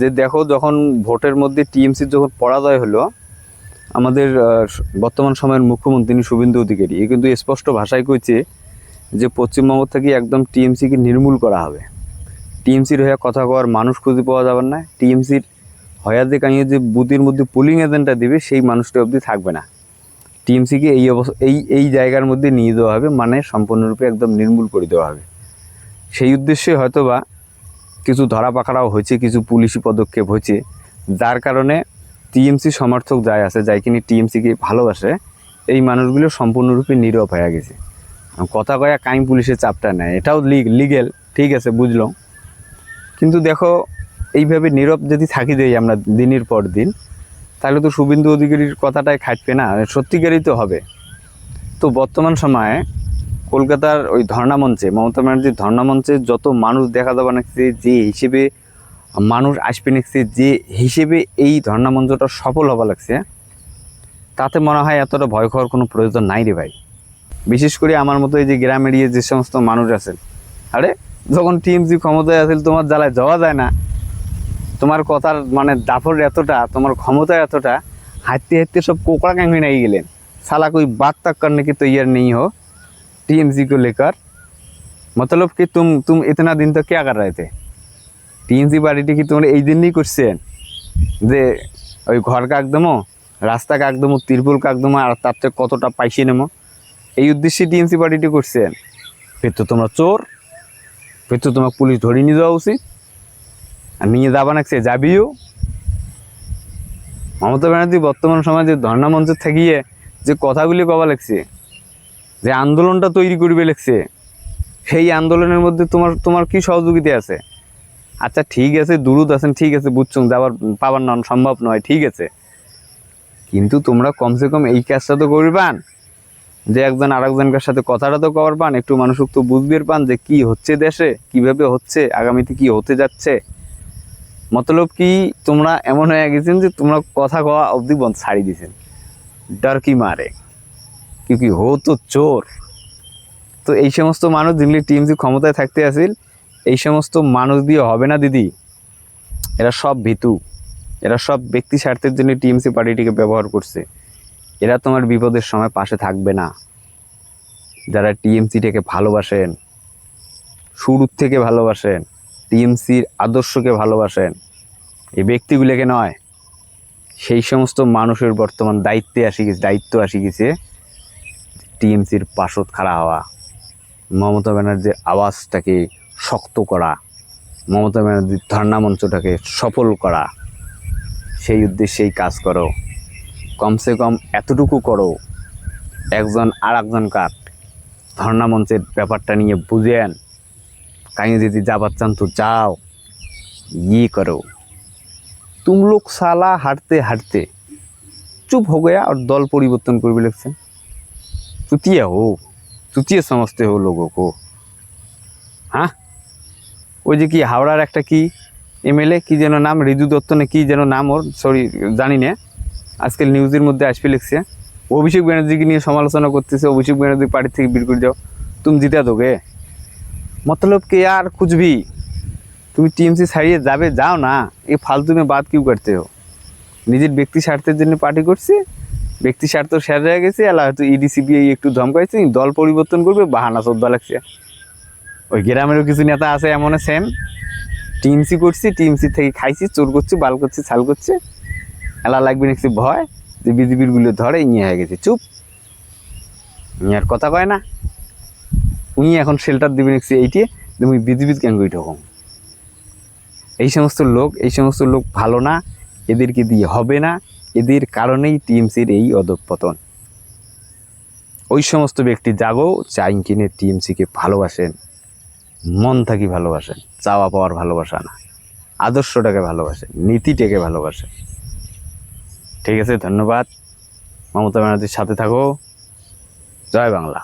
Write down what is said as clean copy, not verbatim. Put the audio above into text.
যে দেখো যখন ভোটের মধ্যে টিএমসির যখন পরাজয় হলো, আমাদের বর্তমান সময়ের মুখ্যমন্ত্রী শুভেন্দু অধিকারী এ কিন্তু স্পষ্ট ভাষায় কইছে যে পশ্চিমবঙ্গ থেকে একদম টিএমসিকে নির্মূল করা হবে। টিএমসির হয়ে কথা কওয়ার মানুষ খুঁজে পাওয়া যাবে না। টিএমসির হয়া যে কাইয়ে যে বুথের মধ্যে পোলিং এজেন্টটা দিবে সেই মানুষটা অবধি থাকবে না। টিএমসিকে এই জায়গার মধ্যে নিয়ে দেওয়া হবে, মানে সম্পূর্ণরূপে একদম নির্মূল করে দেওয়া হবে। সেই উদ্দেশ্যে হয়তোবা কিছু ধরা পাকড়াও হয়েছে, কিছু পুলিশি পদক্ষেপ হয়েছে, যার কারণে টিএমসি সমর্থক যাই আছে, যাই কিনি টিএমসিকে ভালোবাসে, এই মানুষগুলো সম্পূর্ণরূপে নীরব হয়ে গেছে। কথা কয়া কাইম পুলিশের চাপটা নেয়, এটাও লিগেল, ঠিক আছে বুঝলাম। কিন্তু দেখো এইভাবে নীরব যদি থাকি যাই আমরা দিনের পর দিন, তাহলে তো শুভেন্দু অধিকারীর কথাটাই খাটবে না, সত্যিকারই তো হবে। তো বর্তমান সময়ে কলকাতার ওই ধর্ণা মঞ্চে, মমতা ব্যানার্জির ধর্ণা মঞ্চে যত মানুষ দেখা যাবে নাকছে, যে হিসেবে মানুষ আসবে নাকছে, যে হিসেবে এই ধর্ণা মঞ্চটা সফল হওয়া লাগছে, তাতে মনে হয় এতটা ভয় খাওয়ার কোনো প্রয়োজন নাই রে ভাই। বিশেষ করে আমার মতো এই যে গ্রাম এরিয়ায় যে সমস্ত মানুষ আছেন, আরে যখন টিএমসি ক্ষমতায় আছে তোমার জ্বালায় যাওয়া যায় না, তোমার কথার মানে দাফর এতটা, তোমার ক্ষমতা এতটা, হাঁটতে হাঁটতে সব कोकड़ा कैंग नहीं गए साला कोई बात तक करने की तैयार नहीं हो टीएमसी को लेकर। मतलब कि तुम इतना दिन तक क्या कर रहे थे? टीएमसी पार्टी की तुम्हारे এই দিনই করছেন যে ওই ঘর কাকদমো, রাস্তা কাকদমো, তিরপুল কাকদমো, আর তার থেকে কতটা পাইছি নেমো, এই উদ্দেশ্যে টিএমসি পার্টিটি করছেন। ফের তো তোমরা চোর, ফের তো তোমাকে পুলিশ ধরে নিয়ে যাওয়া উচিত, আর নিয়ে যাবা না সে যাবিও। মমতা ব্যানার্জি বর্তমান সমাজে ধর্ণা মঞ্চে থাকিয়ে যে কথাগুলি কবা লাগছে, যে আন্দোলনটা তৈরি করবে লাগছে, সেই আন্দোলনের মধ্যে তোমার কি সহযোগিতা আছে? আচ্ছা ঠিক আছে, দূরত আছেন, ঠিক আছে বুঝছো, যাবার পাবার নন সম্ভব নয়, ঠিক আছে, কিন্তু তোমরা কমসে কম এই কাজটা তো করবান, যে একজন আরেকজনের সাথে কথাটা তো কবার পান, একটু মানুষ তো বুঝবে পান যে কি হচ্ছে দেশে, কিভাবে হচ্ছে, আগামীতে কি হতে যাচ্ছে। মতলব কি তোমরা এমন হয়ে গেছেন যে তোমরা কথা কওয়া অবধি বন্ধ ছাড়ি দিয়েছেন, ডর কি মারে, কি হো তো চোর। তো এই সমস্ত মানুষ যেগুলি টিএমসি ক্ষমতায় থাকতে আসিল, এই সমস্ত মানুষ দিয়ে হবে না দিদি। এরা সব ভীতু, এরা সব ব্যক্তি স্বার্থের জন্য টিএমসি পার্টিটিকে ব্যবহার করছে। এরা তোমার বিপদের সময় পাশে থাকবে না। যারা টিএমসিটাকে ভালোবাসেন, শুরুর থেকে ভালোবাসেন, টিএমসির আদর্শকে ভালোবাসেন, এই ব্যক্তিগুলোকে নয়, সেই সমস্ত মানুষের বর্তমান দায়িত্ব আসি গেছে টিএমসির পাশত খাড়া হওয়া, মমতা ব্যানার্জির আওয়াজটাকে শক্ত করা, মমতা ব্যানার্জির ধর্ণা মঞ্চটাকে সফল করা। সেই উদ্দেশ্যেই কাজ করো, কমসে কম এতটুকু করো, একজন আর একজনকার ধর্ণা মঞ্চের ব্যাপারটা নিয়ে বুঝেন, कहीं যদি যাবার চান তো যাও, ये करो। तुम लोग साला हारते हारते चुप हो गया और दल परिवर्तन कर लगছেন। चुतिया हो, चुतिया समझते हो लोगों को। हाँ, ওই যে কি হাওড়ার একটা কি এমএলএ কি যেন নাম, রিজু দত্ত না কি যেন নাম ওর, সরি জানি না, আজকাল নিউজের মধ্যে আসবে লিখছে, অভিষেক ব্যানার্জিকে নিয়ে সমালোচনা করতেছে, অভিষেক ব্যানার্জি পার্টি থেকে বের করে যাও, তুমি জিতা दोगे। मतलब कि यार कुछ भी, তুমি টিএমসি ছাড়িয়ে যাবে, যাও না, এই ফালতু में बात क्यों करते हो। নিজের ব্যক্তি স্বার্থের জন্য পার্টি করছে, ব্যক্তি স্বার্থ শেষ হয়ে গেছে, এলা হয়তো ইডি সিবিআই একটু ধমকাইছে, দল পরিবর্তন করবে, বাহানা চোদ্দা লাগছে। ওই গ্রামেরও কিছু নেতা আছে এমন সেম, টিএমসি করছি, টিএমসি থেকে খাইছি, চোর করছি, বাল করছি, ছাল করছে, এলা লাগবে নাকি ভয় যে বিজেপির গুলো ধরে নিয়ে হয়ে গেছে, চুপ, আর কথা কয় না। উনি এখন শেল্টার দিবে নাকি এইটি, তুমি বিজেপির কেন কই ঠকম। এই সমস্ত লোক ভালো না, এদেরকে দিয়ে হবে না, এদের কারণেই টিএমসির এই অধঃপতন। ওই সমস্ত ব্যক্তি জাগো, চাইন কিনে টিএমসিকে ভালোবাসেন, মন থাকি ভালোবাসেন, চাওয়া পাওয়ার ভালোবাসা না, আদর্শটাকে ভালোবাসেন, নীতিটাকে ভালোবাসেন। ঠিক আছে, ধন্যবাদ। মমতা ব্যানার্জির সাথে থাকো। জয় বাংলা।